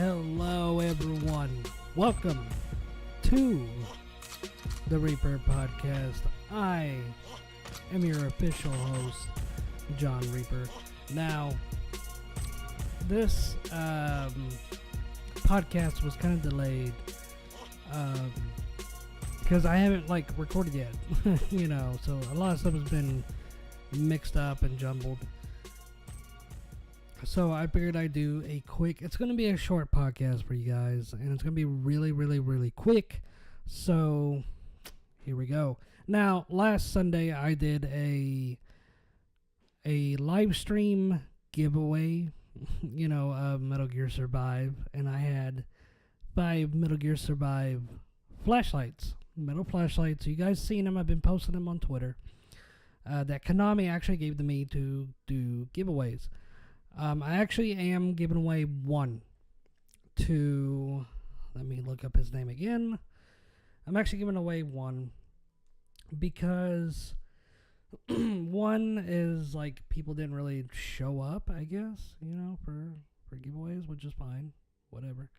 Hello, everyone. Welcome to the Reaper Podcast. I am your official host, John Reaper. Now, this podcast was kind of delayed because I haven't recorded yet, so a lot of stuff has been mixed up and jumbled. So I figured I'd do it's going to be a short podcast for you guys, and it's going to be really quick. So here we go. Now, last Sunday I did a live stream giveaway, of Metal Gear Survive, and I had 5 Metal Gear Survive flashlights, metal flashlights. You guys seen them? I've been posting them on Twitter. That Konami actually gave to me to do giveaways. I actually am giving away one to, let me look up his name again. I'm actually giving away one because one is people didn't really show up, I guess, for giveaways, which is fine, whatever.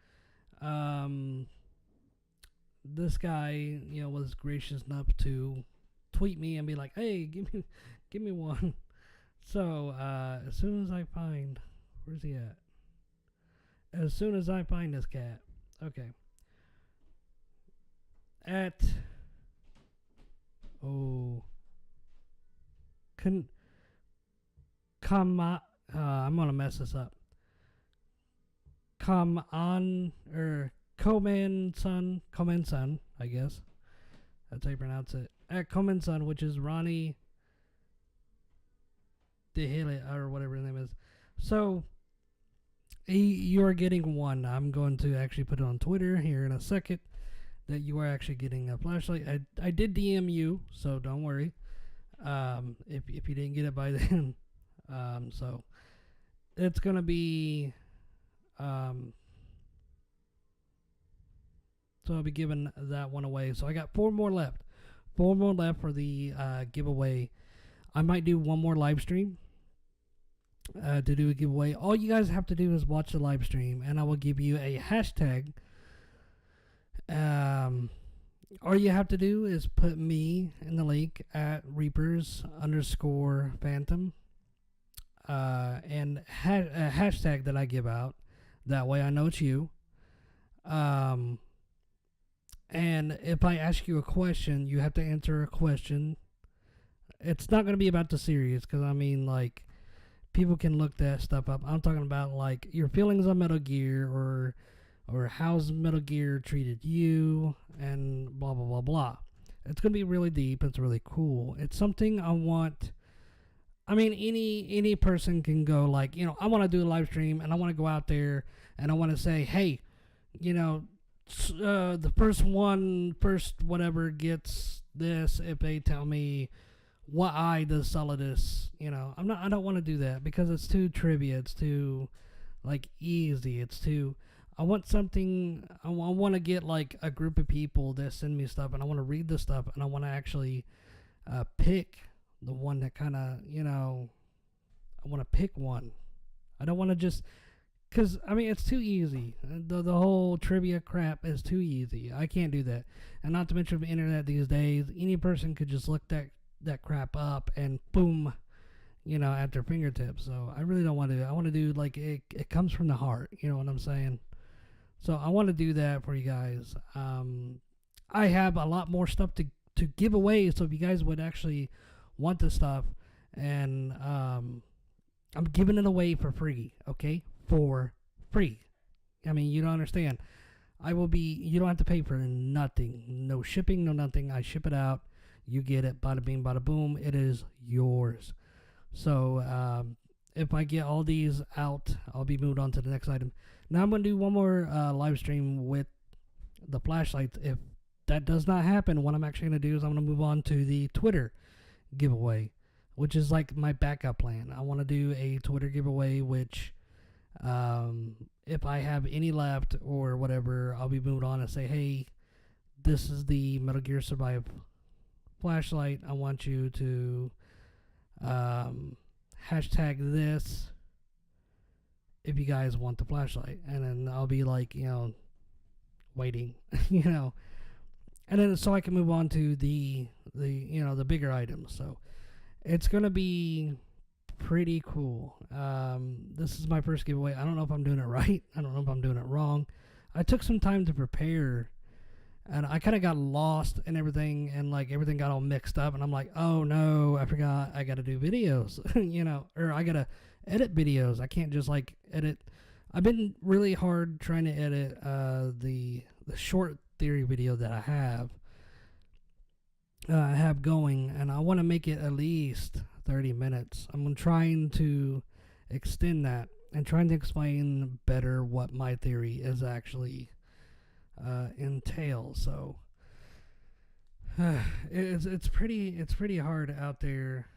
This guy, was gracious enough to tweet me and be like, hey, give me one. So, as soon as I find, where's he at? As soon as I find this cat, okay. I'm gonna mess this up. Koman Sun, I guess. That's how you pronounce it. At Koman Sun, which is Ronnie DeHille, or whatever his name is. So, you are getting one. I'm going to actually put it on Twitter here in a second that you are actually getting a flashlight. I did DM you, so don't worry. If you didn't get it by then. So, it's going to be... so, I'll be giving that one away. So, I got 4 more left. 4 more left for the giveaway. I might do one more live stream to do a giveaway. All you guys have to do is watch the live stream, and I will give you a hashtag. All you have to do is put me in the link at Reapers_Phantom, and a hashtag that I give out. That way I know it's you. And if I ask you a question, you have to answer a question. It's not going to be about the series, because people can look that stuff up. I'm talking about your feelings on Metal Gear, or how's Metal Gear treated you, and blah blah blah blah. It's going to be really deep. It's really cool. It's something I want. Any person can go I want to do a live stream, and I want to go out there and I want to say, hey, the first whatever gets this if they tell me what eye does Solidus, I don't want to do that because it's too trivia, it's too easy, it's too, I want something, I want to get a group of people that send me stuff, and I want to read the stuff, and I want to actually pick the one that kind of, I want to pick one. I don't want to just, because it's too easy. The whole trivia crap is too easy. I can't do that. And not to mention the internet these days, any person could just look that crap up and boom, at their fingertips. So I really don't want to do it. I want to do it comes from the heart, you know what I'm saying? So I want to do that for you guys. I have a lot more stuff to give away, so if you guys would actually want this stuff, and I'm giving it away for free, okay? For free. You don't understand. You don't have to pay for nothing. No shipping, no nothing. I ship it out. You get it, bada bing, bada boom. It is yours. So, if I get all these out, I'll be moved on to the next item. Now I'm going to do one more live stream with the flashlights. If that does not happen, what I'm actually going to do is I'm going to move on to the Twitter giveaway, which is my backup plan. I want to do a Twitter giveaway, which, if I have any left or whatever, I'll be moved on and say, hey, this is the Metal Gear Survive flashlight. I want you to hashtag this if you guys want the flashlight. And then I'll be like, waiting, you know. And then so I can move on to the the bigger items. So it's gonna be pretty cool. This is my first giveaway. I don't know if I'm doing it right. I don't know if I'm doing it wrong. I took some time to prepare, and I kind of got lost and everything, and like everything got all mixed up, and I'm like, oh no, I forgot I got to do videos, or I got to edit videos. I can't just like edit. I've been really hard trying to edit the short theory video that I have going, and I want to make it at least 30 minutes. I'm trying to extend that and trying to explain better what my theory is actually entails. So it's pretty hard out there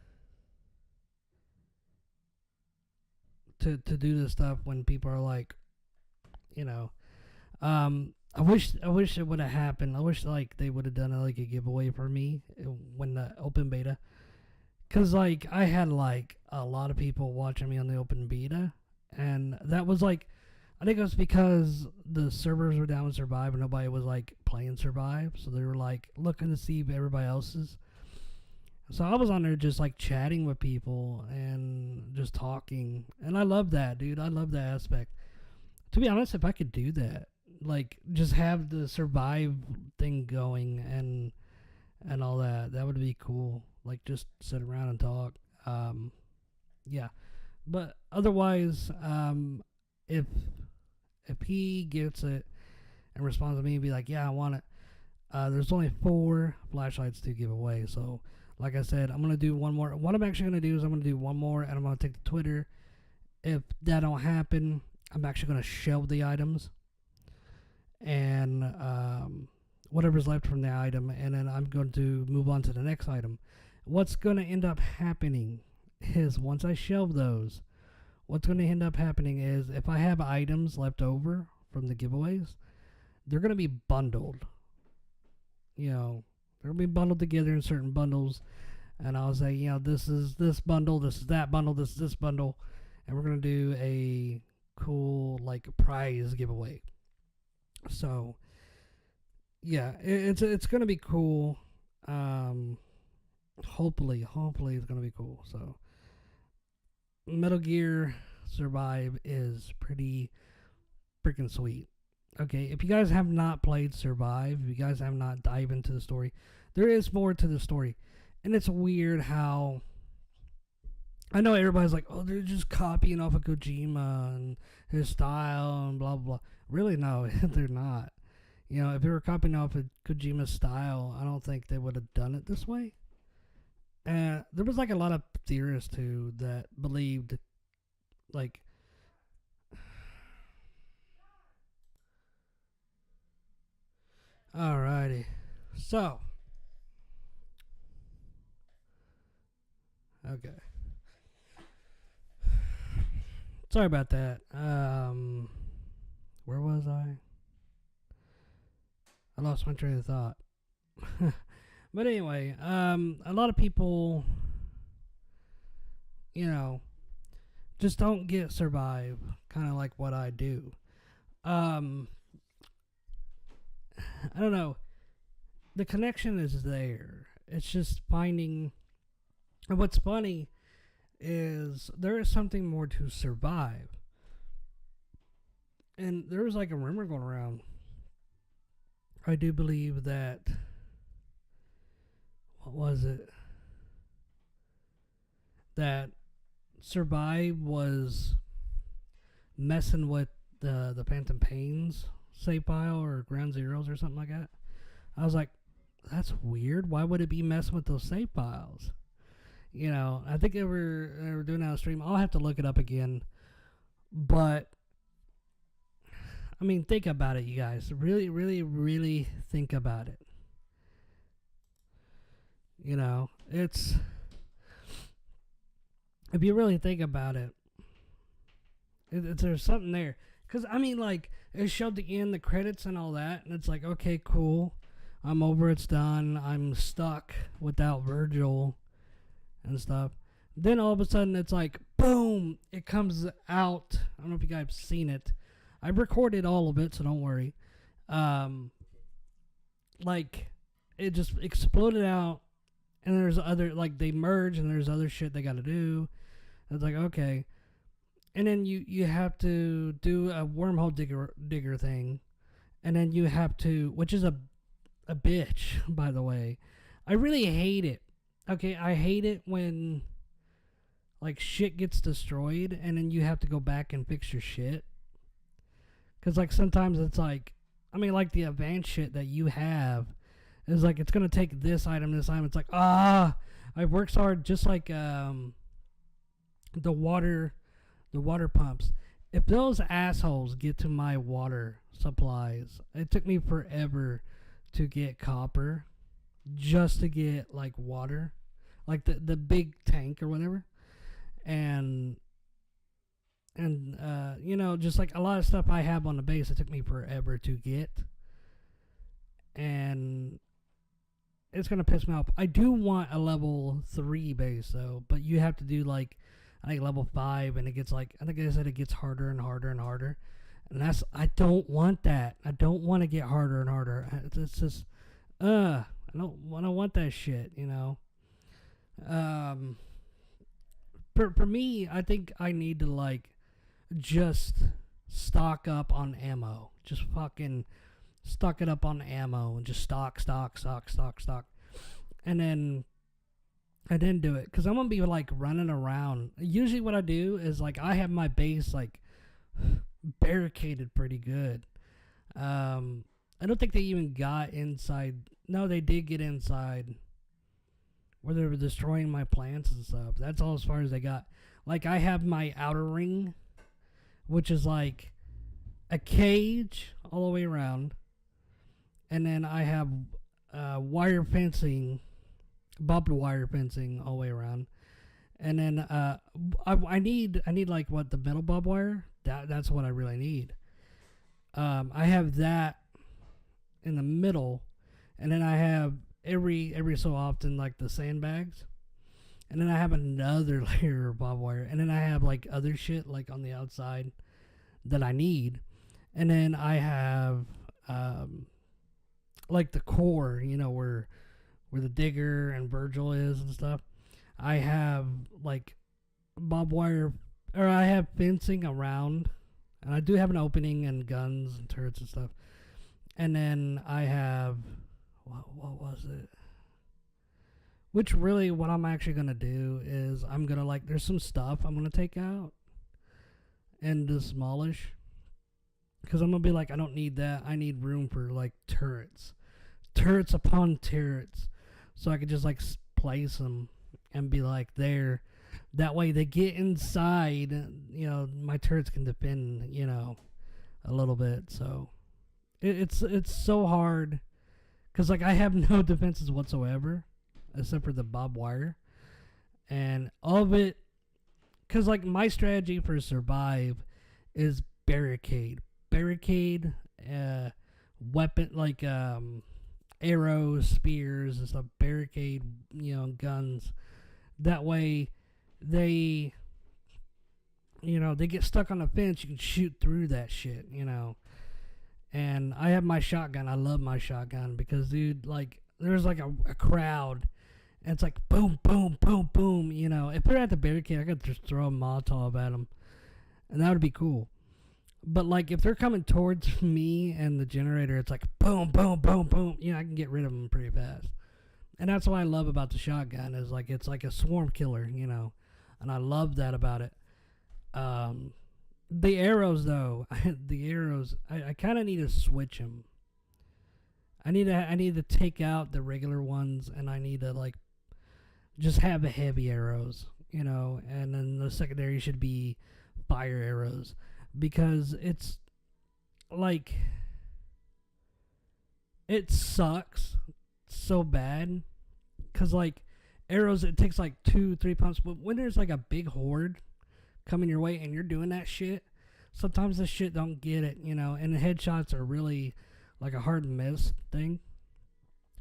to do this stuff when people are like, I wish it would have happened. I wish like they would have done like a giveaway for me when the open beta, cause like I had like a lot of people watching me on the open beta, and that was like, I think it was because the servers were down with Survive and nobody was like playing Survive, so they were like looking to see if everybody else's. So I was on there just like chatting with people and just talking, and I love that, dude. I love that aspect. To be honest, if I could do that, like just have the Survive thing going and all that, that would be cool. Like just sit around and talk. Yeah, but otherwise, if he gets it and responds to me and be like, yeah, I want it, there's only 4 flashlights to give away. So like I said, I'm gonna do one more. What I'm actually gonna do is I'm gonna do one more, and I'm gonna take the Twitter. If that don't happen, I'm actually gonna shelve the items and whatever's left from the item, and then I'm going to move on to the next item. What's going to end up happening is once I shelve those, what's going to end up happening is if I have items left over from the giveaways, they're going to be bundled. They're going to be bundled together in certain bundles, and I'll say, this is this bundle, this is that bundle, this is this bundle, and we're going to do a cool like prize giveaway. So yeah, it's gonna be cool. Hopefully it's gonna be cool. So Metal Gear Survive is pretty freaking sweet. Okay, if you guys have not played Survive, if you guys have not dived into the story, there is more to the story, and it's weird how I know everybody's like, oh, they're just copying off of Kojima and his style and blah, blah, blah. Really, no, they're not. If they were copying off of Kojima's style, I don't think they would have done it this way. And there was like a lot of theorists, too, that believed, like, alrighty. So, okay. Sorry about that. Where was I? I lost my train of thought. But anyway, a lot of people, just don't get Survive, kind of like what I do. I don't know. The connection is there. It's just finding. And what's funny is there is something more to Survive. And there was like a rumor going around. I do believe that, what was it? That Survive was messing with the Phantom Pains save file or Ground Zeroes or something like that. I was like, that's weird. Why would it be messing with those save files? I think they were doing that on stream. I'll have to look it up again. But I mean, think about it, you guys. Really, really, really think about it. It's, if you really think about it, there's something there. Because, I mean, like, it showed the end, the credits and all that, and it's like, okay, cool. I'm over, it's done. I'm stuck without Virgil and stuff. Then all of a sudden it's like boom, it comes out. I don't know if you guys have seen it. I recorded all of it, so don't worry. Like it just exploded out, and there's other, like, they merge and there's other shit they got to do. It's like, okay. And then you have to do a wormhole digger thing, and then you have to, which is a bitch, by the way. I really hate it. Okay, I hate it when like shit gets destroyed and then you have to go back and fix your shit. Cause like sometimes it's like, I mean, like the advanced shit that you have is like, it's gonna take this item. It's like, I worked hard, just like the water pumps. If those assholes get to my water supplies, it took me forever to get copper just to get like water, like the big tank or whatever. And you know, just like a lot of stuff I have on the base, it took me forever to get. And it's gonna piss me off. I do want a level 3 base though, but you have to do like, I think level 5, and it gets like, I think I said it gets harder and harder and harder. And I don't want that. I don't want to get harder and harder. It's just, I don't want that shit, you know. For me, I think I need to like just stock up on ammo. Just fucking stock it up on ammo and just stock. And then do it, because I'm gonna be like running around. Usually what I do is like, I have my base like barricaded pretty good. I don't think they even got inside. No, they did get inside where they were destroying my plants and stuff. That's all as far as they got. Like, I have my outer ring, which is like a cage all the way around, and then I have wire fencing, barbed wire fencing all the way around, and then I need like what, the metal barbed wire. That's what I really need. I have that in the middle, and then I have every so often like the sandbags, and then I have another layer of barbed wire, and then I have like other shit like on the outside that I need, and then I have like the core, you know, where the digger and Virgil is and stuff. I have like barbed wire, or I have fencing around, and I do have an opening and guns and turrets and stuff. And then I have, what was it? Which really, what I'm actually going to do is I'm going to like, there's some stuff I'm going to take out and demolish. Because I'm going to be like, I don't need that. I need room for like turrets. Turrets upon turrets. So I could just like place them and be like there. That way they get inside, you know, my turrets can defend, you know, a little bit. So it's so hard, because like I have no defenses whatsoever except for the barbed wire, and all of it, because like my strategy for survive is barricade, weapon, like arrows, spears and stuff, barricade, you know, guns. That way they, you know, they get stuck on the fence, you can shoot through that shit, you know. And I have my shotgun. I love my shotgun because, dude, like, there's like a crowd, and it's like boom, boom, boom, boom, you know. If they're at the barricade, I could just throw a Molotov at them, and that would be cool. But like, if they're coming towards me and the generator, it's like boom, boom, boom, boom, you know, I can get rid of them pretty fast. And that's what I love about the shotgun, is like, it's like a swarm killer, you know, and I love that about it. The arrows, though, I kind of need to switch them. I need to take out the regular ones, and I need to like just have the heavy arrows, you know, and then the secondary should be fire arrows, because it's like, it sucks so bad, because like arrows, it takes like 2-3 pumps, but when there's like a big horde coming your way and you're doing that shit, sometimes the shit don't get it, you know, and the headshots are really like a hard miss thing.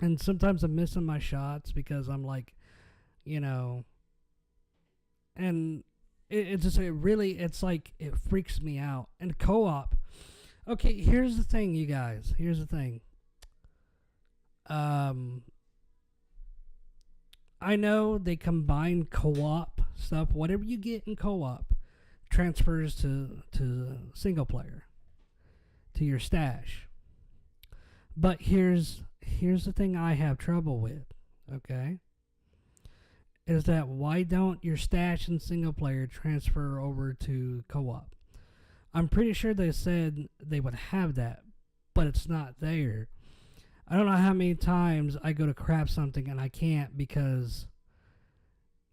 And sometimes I'm missing my shots because I'm like, you know, And it just it really it's like it freaks me out. And co-op. Okay, here's the thing, you guys. Here's the thing. I know they combine co-op stuff. Whatever you get in co-op transfers to single player, to your stash. But here's the thing I have trouble with. Okay, is that why don't your stash in single player transfer over to co-op? I'm pretty sure they said they would have that, but it's not there. I don't know how many times I go to craft something and I can't because,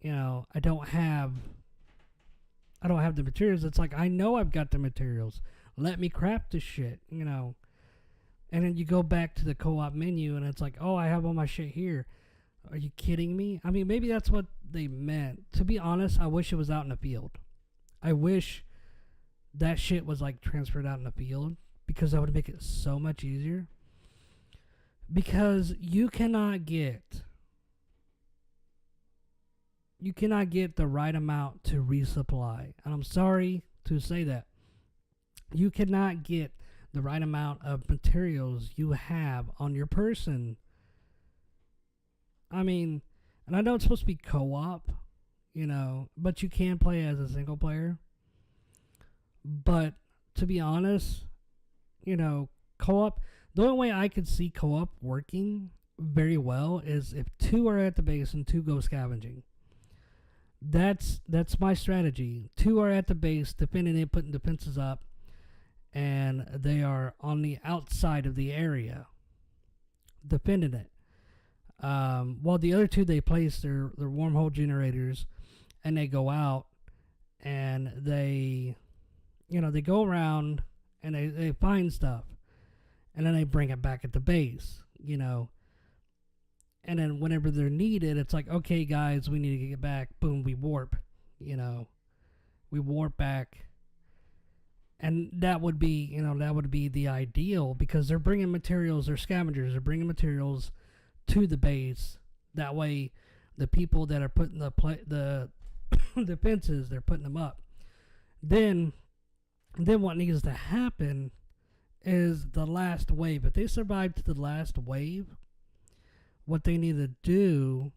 I don't have the materials. It's like, I know I've got the materials. Let me craft this shit. And then you go back to the co-op menu and it's like, oh, I have all my shit here. Are you kidding me? I mean, maybe that's what they meant. To be honest, I wish it was out in the field. I wish that shit was like transferred out in the field because that would make it so much easier. Because you cannot get the right amount to resupply. And I'm sorry to say that. You cannot get the right amount of materials you have on your person. I mean, and I know it's supposed to be co-op, but you can play as a single player. But to be honest, co-op, the only way I could see co-op working very well is if 2 are at the base and 2 go scavenging. That's my strategy. 2 are at the base, defending it, putting defenses up, and they are on the outside of the area, defending it. While the other 2, they place their wormhole generators, and they go out, and they go around, and they find stuff, and then they bring it back at the base, And then whenever they're needed, it's like, okay, guys, we need to get back. Boom, we warp, We warp back. And that would be, the ideal because they're bringing materials, they're scavengers, they're bringing materials to the base. That way, the people that are putting the defenses, they're putting them up. Then what needs to happen is the last wave. If they survive to the last wave, what they need to do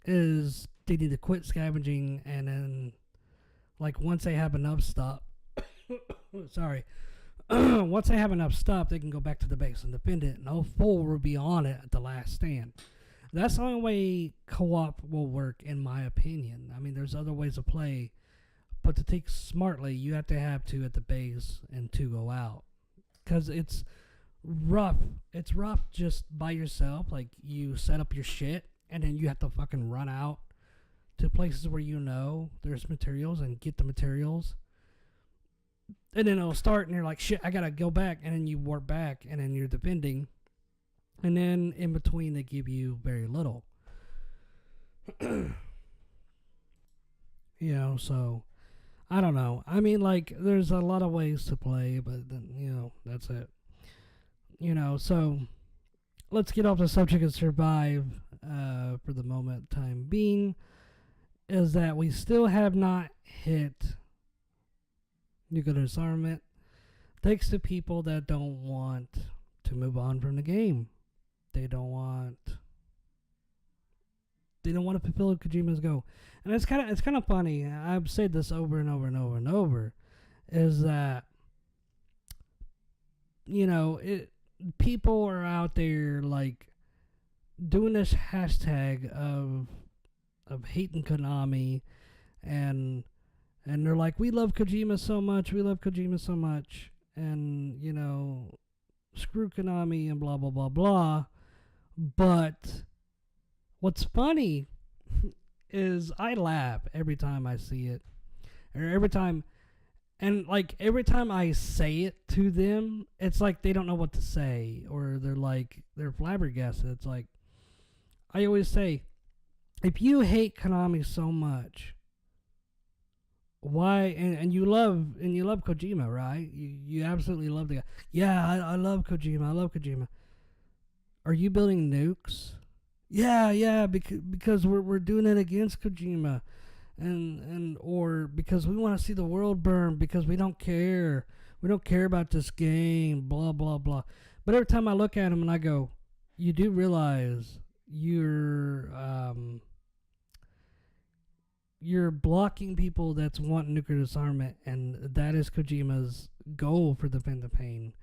is they need to quit scavenging, and then, like, once they have enough stuff, once they have enough stuff, they can go back to the base and defend it, and all 4 will be on it at the last stand. That's the only way co-op will work, in my opinion. I mean, there's other ways to play, but to think smartly, you have to have 2 at the base and 2 go out. Because it's rough. It's rough just by yourself. Like, you set up your shit, and then you have to fucking run out to places where there's materials and get the materials. And then it'll start, and you're like, shit, I gotta go back. And then you warp back, and then you're defending. And then in between, they give you very little. So I don't know. I mean, like, there's a lot of ways to play, but then, that's it. So let's get off the subject of survive for the time being. Is that we still have not hit nuclear disarmament. Thanks to people that don't want to move on from the game. They don't want to fulfill Kojima's goal. And it's kind of funny. I've said this over and over and over and over. Is that people are out there like doing this hashtag of hating Konami, and they're like, we love Kojima so much, and screw Konami and blah blah blah blah. But what's funny is I laugh every time I see it, or every time I say it to them, it's like they don't know what to say, or they're flabbergasted. It's like, I always say, if you hate Konami so much, why, and you love Kojima, right? You absolutely love the guy. Yeah, I love Kojima. Are you building nukes? Yeah, because we're doing it against Kojima. and or because we want to see the world burn because we don't care about this game, blah blah blah. But every time I look at him and I go, you do realize you're blocking people that's want nuclear disarmament, and that is Kojima's goal for the Phantom Pain.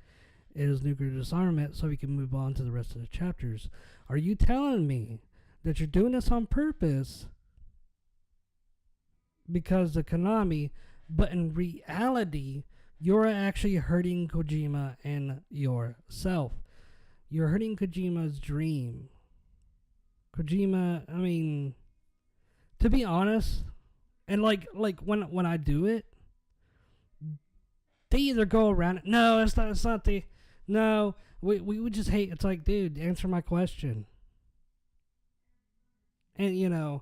It is nuclear disarmament so we can move on to the rest of the chapters. Are you telling me that you're doing this on purpose because of Konami, but in reality, you're actually hurting Kojima and yourself? You're hurting Kojima's dream. Kojima, I mean, to be honest, and like when I do it, they either go around it. No, it's not the. No, we would just hate. It's like, dude, answer my question. And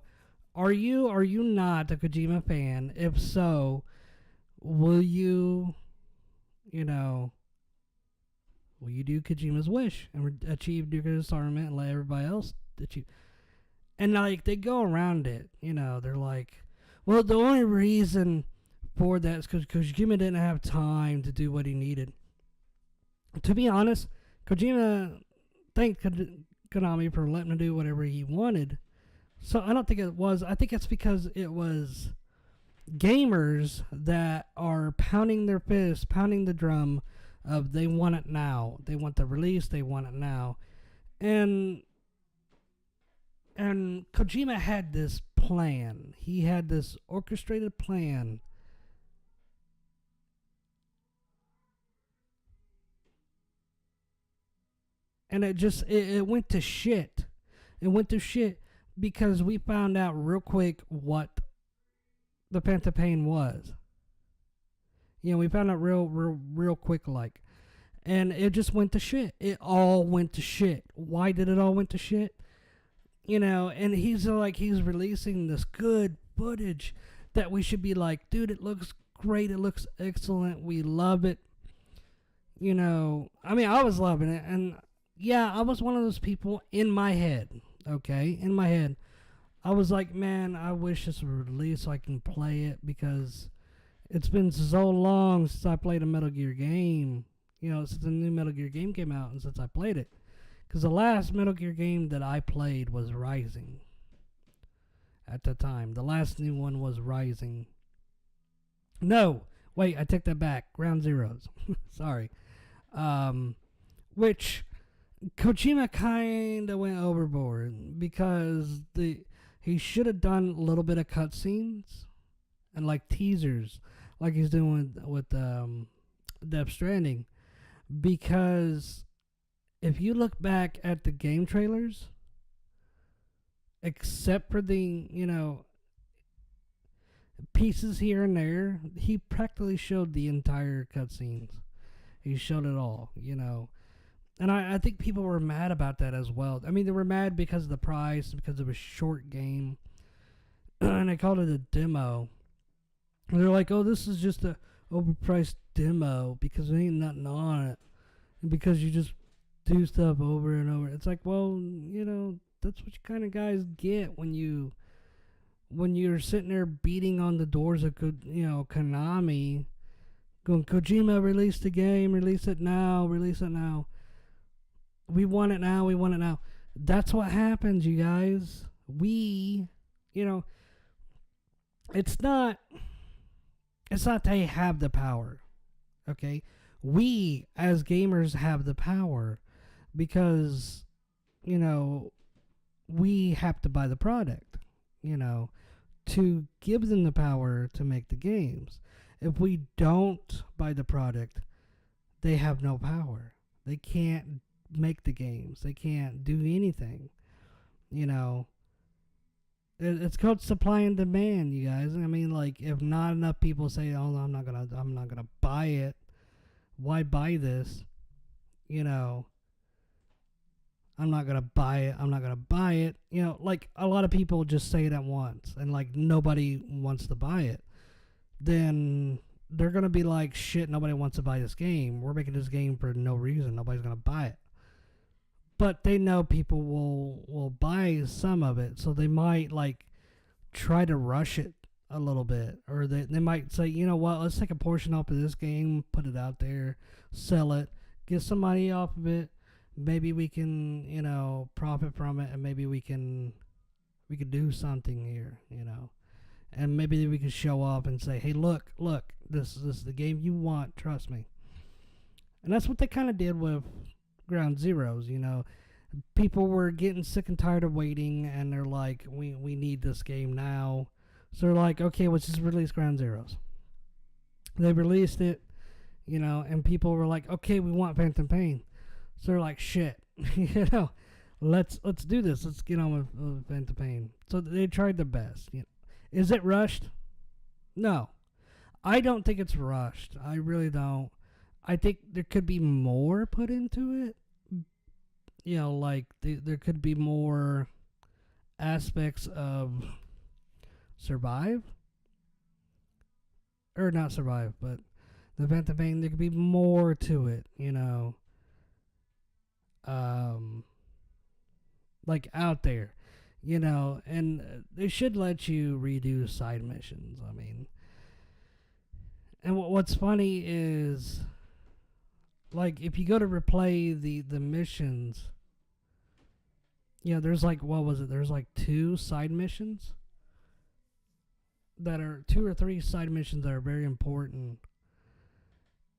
are you not a Kojima fan? If so, will you will you do Kojima's wish and achieve nuclear disarmament and let everybody else achieve? And like they go around it, they're like, well, the only reason for that is because Kojima didn't have time to do what he needed. To be honest, Kojima thanked Konami for letting him do whatever he wanted. So I don't think it was. I think it's because it was gamers that are pounding their fist, pounding the drum of they want it now. They want the release. They want it now. And Kojima had this plan. He had this orchestrated plan. And it went to shit. It went to shit because we found out real quick what the Phantom Pain was. We found out real quick, like. And it just went to shit. It all went to shit. Why did it all went to shit? And he's releasing this good footage that we should be like, dude, it looks great. It looks excellent. We love it. I mean, I was loving it. And yeah, I was one of those people in my head. Okay, in my head, I was like, man, I wish this would release so I can play it because it's been so long since I played a Metal Gear game. Since the new Metal Gear game came out and since I played it. Because the last Metal Gear game that I played was Rising. At the time. The last new one was Rising. No! Wait, I take that back. Ground Zeroes. Sorry. Which Kojima kind of went overboard because he should have done a little bit of cutscenes and like teasers like he's doing with Death Stranding. Because if you look back at the game trailers, except for the, pieces here and there, he practically showed the entire cutscenes. He showed it all, And I think people were mad about that as well. I mean, they were mad because of the price, because it was a short game. And they called it a demo. And they're like, oh, this is just a overpriced demo because there ain't nothing on it. And because you just do stuff over and over. It's like, well, that's what you kind of guys get when you're sitting there beating on the doors of, Konami, going, Kojima, release the game, release it now. We want it now, we want it now. That's what happens, you guys. It's not they have the power, okay? We, as gamers, have the power because, we have to buy the product, to give them the power to make the games. If we don't buy the product, they have no power. They can't make the games. They can't do anything. It's called supply and demand, you guys. I mean, like, if not enough people say, "Oh, I'm not gonna buy it. Why buy this?" I'm not gonna buy it. Like a lot of people just say it at once, and like nobody wants to buy it. Then they're gonna be like, "Shit, nobody wants to buy this game. We're making this game for no reason. Nobody's gonna buy it." But they know people will buy some of it, so they might like try to rush it a little bit, or they might say, you know what, let's take a portion off of this game, put it out there, sell it, get somebody off of it. Maybe we can, profit from it, and maybe we could do something here, and maybe we could show up and say, hey, look, this is the game you want, trust me. And that's what they kind of did with Ground Zeroes. People were getting sick and tired of waiting, and they're like, we need this game now. So they're like, okay, let's just release Ground Zeroes. They released it, and people were like, okay, we want Phantom Pain. So they're like, shit, let's do this. Let's get on with Phantom Pain. So they tried their best. Is it rushed? No, I don't think it's rushed. I really don't. I think there could be more put into it. Like there could be more aspects of Survive. Or not Survive, but the Phantom Pain, there could be more to it, like out there, and they should let you redo side missions. I mean, and what's funny is, like, if you go to replay the missions, there's like, what was it? There's like 2 side missions that are 2 or 3 side missions that are very important,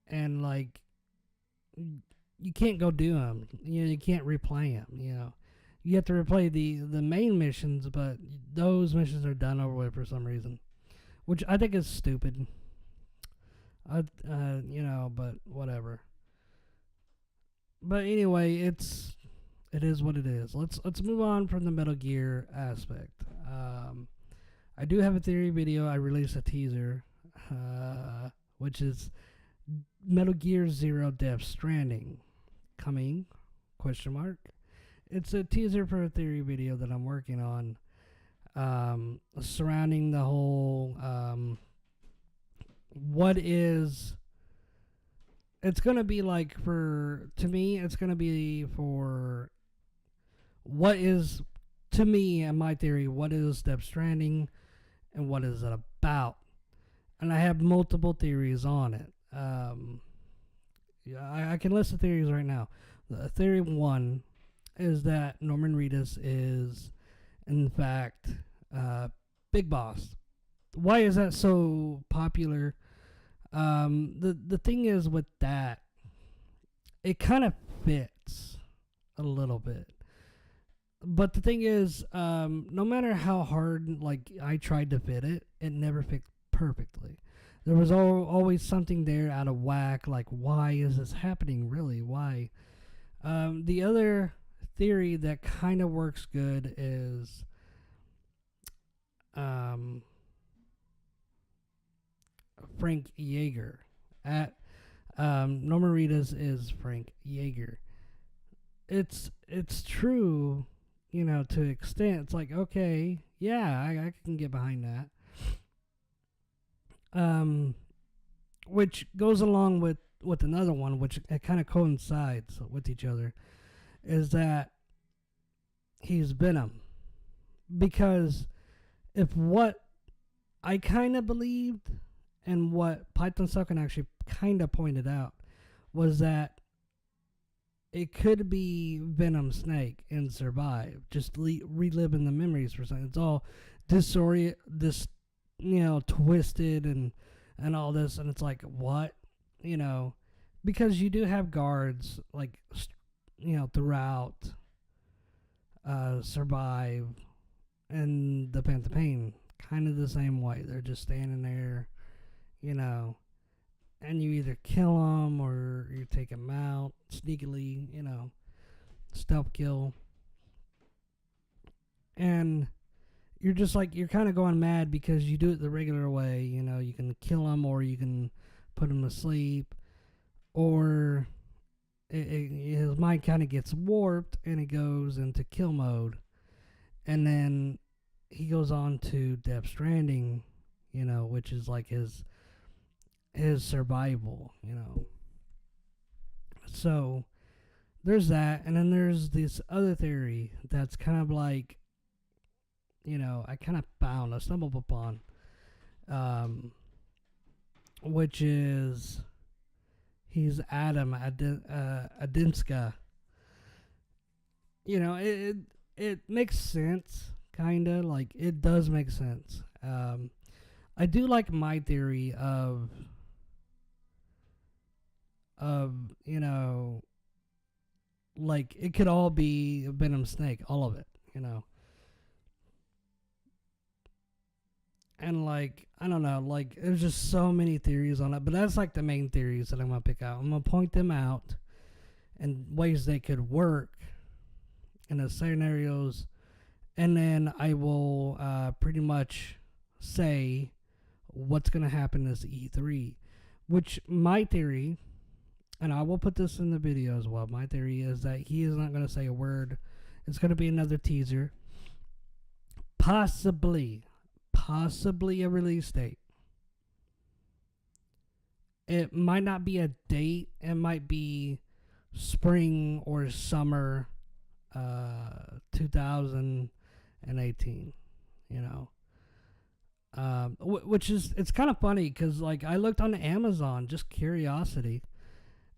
and like, you can't go do them. You can't replay them. You have to replay the main missions, but those missions are done over with for some reason, which I think is stupid. But whatever. But anyway, it is what it is. Let's move on from the Metal Gear aspect. I do have a theory video. I released a teaser, which is Metal Gear Zero Death Stranding coming ? It's a teaser for a theory video that I'm working on, surrounding the whole what is. It's gonna be like, to me, it's gonna be for what is, to me and my theory, what is Death Stranding and what is it about. And I have multiple theories on it. I can list the theories right now. Theory 1 is that Norman Reedus is, in fact, Big Boss. Why is that so popular? The thing is with that, it kind of fits a little bit. But the thing is, no matter how hard, like, I tried to fit it, it never fit perfectly. There was always something there out of whack, like, why is this happening, really? Why? The other theory that kind of works good is Frank Yeager. Norman Reedus is Frank Yeager. It's true, to an extent. It's like, okay, yeah, I can get behind that. Which goes along with another one, which it kind of coincides with each other, is that he's Venom. Because if what I kind of believed and what Python Suckin actually kind of pointed out was that it could be Venom Snake in Survive, just reliving the memories for something. It's all twisted and all this, and it's like, what? Because you do have guards, like, throughout Survive and the Phantom Pain, kind of the same way. They're just standing there, and you either kill them or you take them out sneakily, stealth kill. And you're just like, you're kind of going mad because you do it the regular way. You can kill them, or you can put them to sleep, or his mind kind of gets warped and it goes into kill mode. And then he goes on to Death Stranding, which is like his survival, So there's that. And then there's this other theory that's kind of like, I kind of stumbled upon. um, which is he's Adam Adinska. You know, it makes sense, kinda like it does make sense. I do like my theory of you know, like it could all be a venom snake, all of it, you know. And like I don't know, like there's just so many theories on it, but that's like the main theories that I'm gonna pick out. I'm gonna point them out and ways they could work in the scenarios, and then I will pretty much say what's gonna happen this E3. Which my theory, and I will put this in the video as well. My theory is that he is not gonna say a word. It's gonna be another teaser, possibly a release date. It might not be a date. It might be spring or summer 2018, you know. Which is, it's kind of funny because like I looked on Amazon, just curiosity,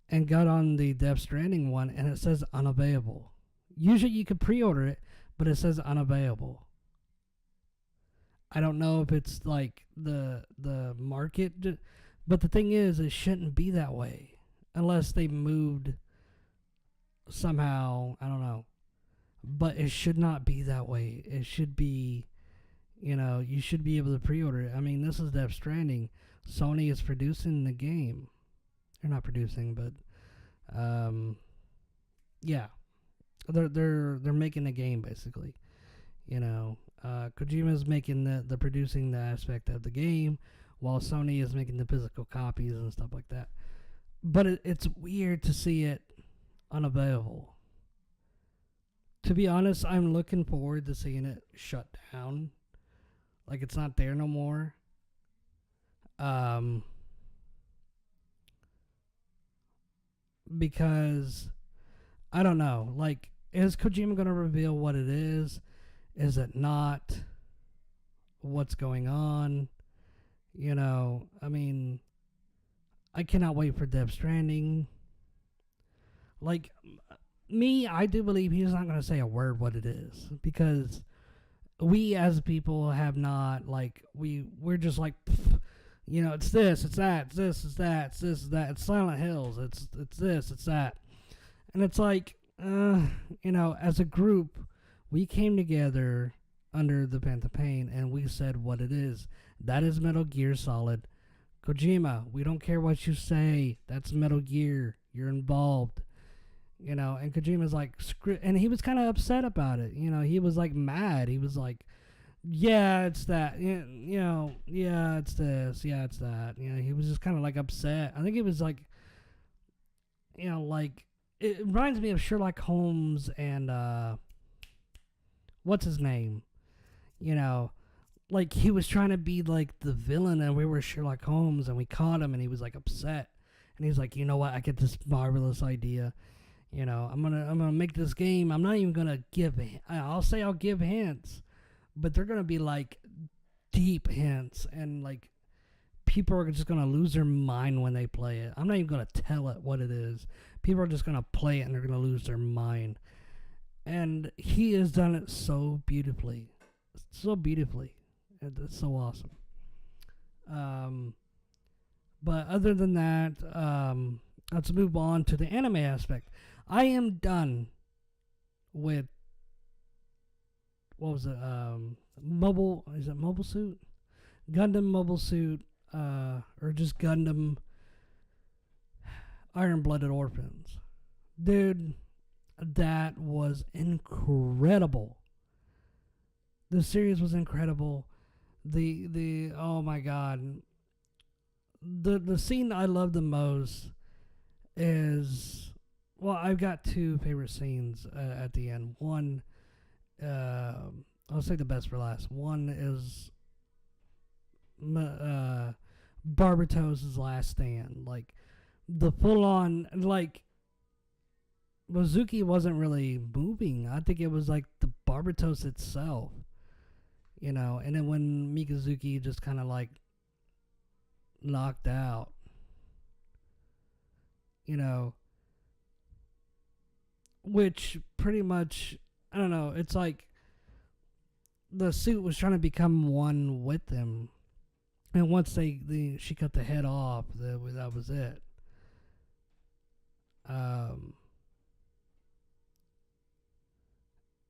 and got on the Death Stranding one, and it says unavailable. Usually you could pre-order it, but it says unavailable. I don't know if it's like the market, but the thing is, it shouldn't be that way unless they moved somehow. I don't know, but it should not be that way. It should be, you know, you should be able to pre-order it. I mean, this is Death Stranding. Sony is producing the game. They're not producing, but yeah, they're making the game basically. You know, Kojima's making the producing the aspect of the game, while Sony is making the physical copies and stuff like that. But it's weird to see it unavailable. To be honest, I'm looking forward to seeing it shut down. Like it's not there no more. Because I don't know. Like, is Kojima gonna reveal what it is? Is it not? What's going on? You know, I mean, I cannot wait for Death Stranding. Like, me, I do believe he's not going to say a word what it is. Because we as people have not, like, we're just like, you know, it's this, it's that, it's this, it's that, it's this, it's that, it's Silent Hills, it's this, it's that. And it's like, you know, as a group, we came together under the Phantom Pain and we said what it is. That is Metal Gear Solid. Kojima, we don't care what you say. That's Metal Gear. You're involved. You know, and Kojima's like, and he was kind of upset about it. You know, he was like mad. He was like, yeah, it's that. You know, yeah, it's this. Yeah, it's that. You know, he was just kind of like upset. I think it was like, you know, like, it reminds me of Sherlock Holmes and, what's his name? You know, like he was trying to be like the villain and we were Sherlock Holmes and we caught him and he was like upset. And he's like, you know what? I get this marvelous idea. You know, I'm gonna make this game. I'm not even gonna give. I'll say I'll give hints, but they're gonna be like deep hints, and like people are just gonna lose their mind when they play it. I'm not even gonna tell it what it is. People are just gonna play it and they're gonna lose their mind. And he has done it so beautifully, so beautifully. It's so awesome. But other than that, let's move on to the anime aspect. I am done with, what was it? Is it Mobile Suit? Gundam Mobile Suit, or just Gundam Iron Blooded Orphans. Dude, that was incredible. The series was incredible. The oh my god. The scene I love the most is, well, I've got two favorite scenes at the end. One, I'll say the best for last. One is Barbatos's last stand. Like, the full on, like, Mizuki wasn't really moving. I think it was like the Barbatos itself, you know. And then when Mikazuki just kind of like knocked out. You know, which pretty much, I don't know, it's like the suit was trying to become one with them. And once she cut the head off, that was it.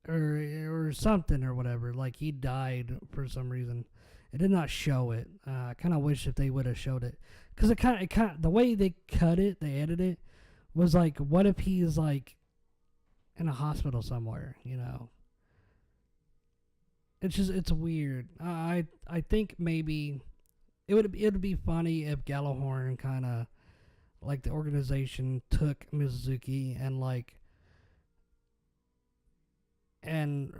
Or something or whatever. Like he died for some reason. It did not show it. I kind of wish if they would have showed it, because it kind of the way they cut it, they edited it, was like, what if he's like in a hospital somewhere? You know, it's weird. I think maybe it would be funny if Gallahorn kind of, like, the organization took Mizuki and like, and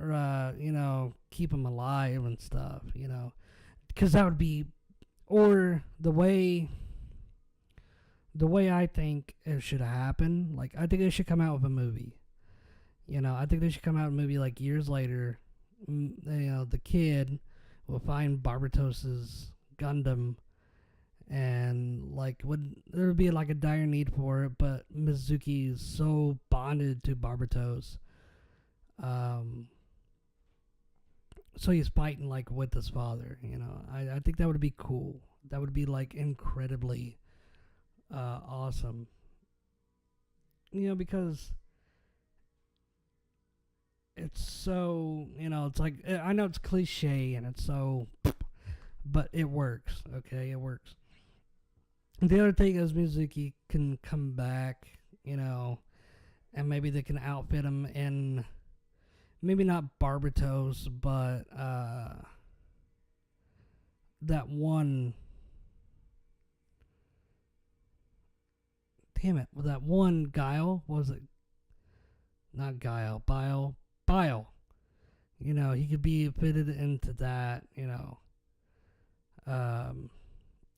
you know, keep him alive and stuff, you know, because that would be, or the way I think it should happen. Like, I think they should come out with a movie. You know, I think they should come out with a movie like years later. You know, the kid will find Barbatos's Gundam, and like, there would be like a dire need for it, but Mizuki is so bonded to Barbatos. So he's fighting like with his father, you know. I think that would be cool. That would be like incredibly awesome. You know, because it's so, you know, it's like, I know it's cliche and it's so, but it works, okay? It works. The other thing is Mizuki can come back, you know, and maybe they can outfit him in, maybe not Barbatos, but that one, damn it, with that one Guile, what was it? Not Guile, Bile. You know, he could be fitted into that, you know.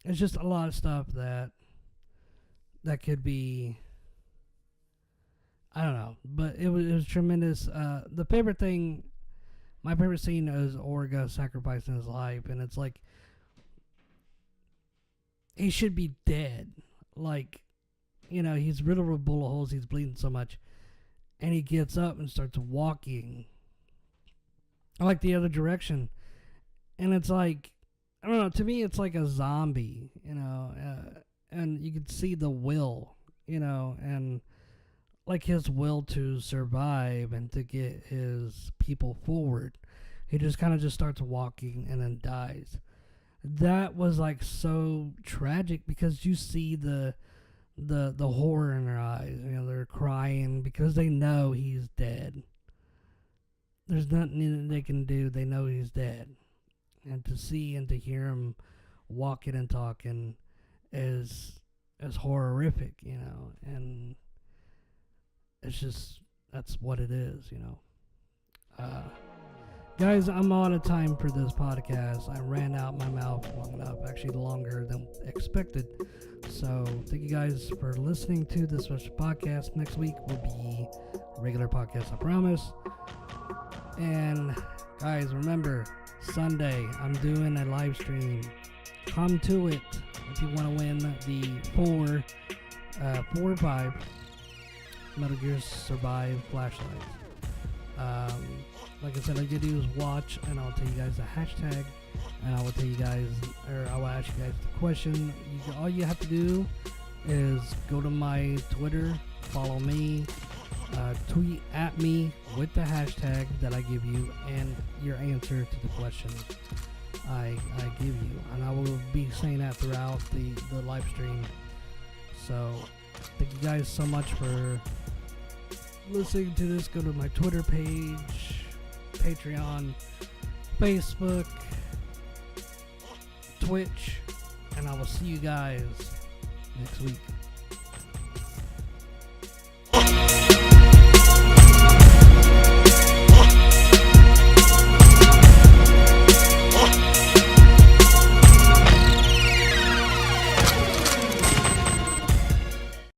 It's just a lot of stuff that could be, I don't know, but it was tremendous. The favorite thing, my favorite scene is Orga sacrificing his life, and it's like, he should be dead. Like, you know, he's riddled with bullet holes, he's bleeding so much, and he gets up and starts walking, like the other direction, and it's like, I don't know, to me it's like a zombie, you know, and you can see the will, you know, and like his will to survive and to get his people forward. He just kind of just starts walking and then dies. That was like so tragic, because you see the horror in their eyes. You know, they're crying because they know he's dead. There's nothing they can do. They know he's dead. And to see and to hear him walking and talking is horrific, you know, and it's just, that's what it is, you know. Guys, I'm out of time for this podcast. I ran out my mouth long enough, actually longer than expected. So thank you guys for listening to this special podcast. Next week will be a regular podcast, I promise. And guys, remember, Sunday I'm doing a live stream. Come to it if you want to win the 4 or 5 Metal Gear Survive flashlights. Like I said, all you do is watch, and I'll tell you guys the hashtag, and I will tell you guys, or I will ask you guys the question. All you have to do is go to my Twitter, follow me, tweet at me with the hashtag that I give you and your answer to the question I give you, and I will be saying that throughout the live stream. So thank you guys so much for listening to this. Go to my Twitter page, Patreon, Facebook, Twitch, and I will see you guys next week.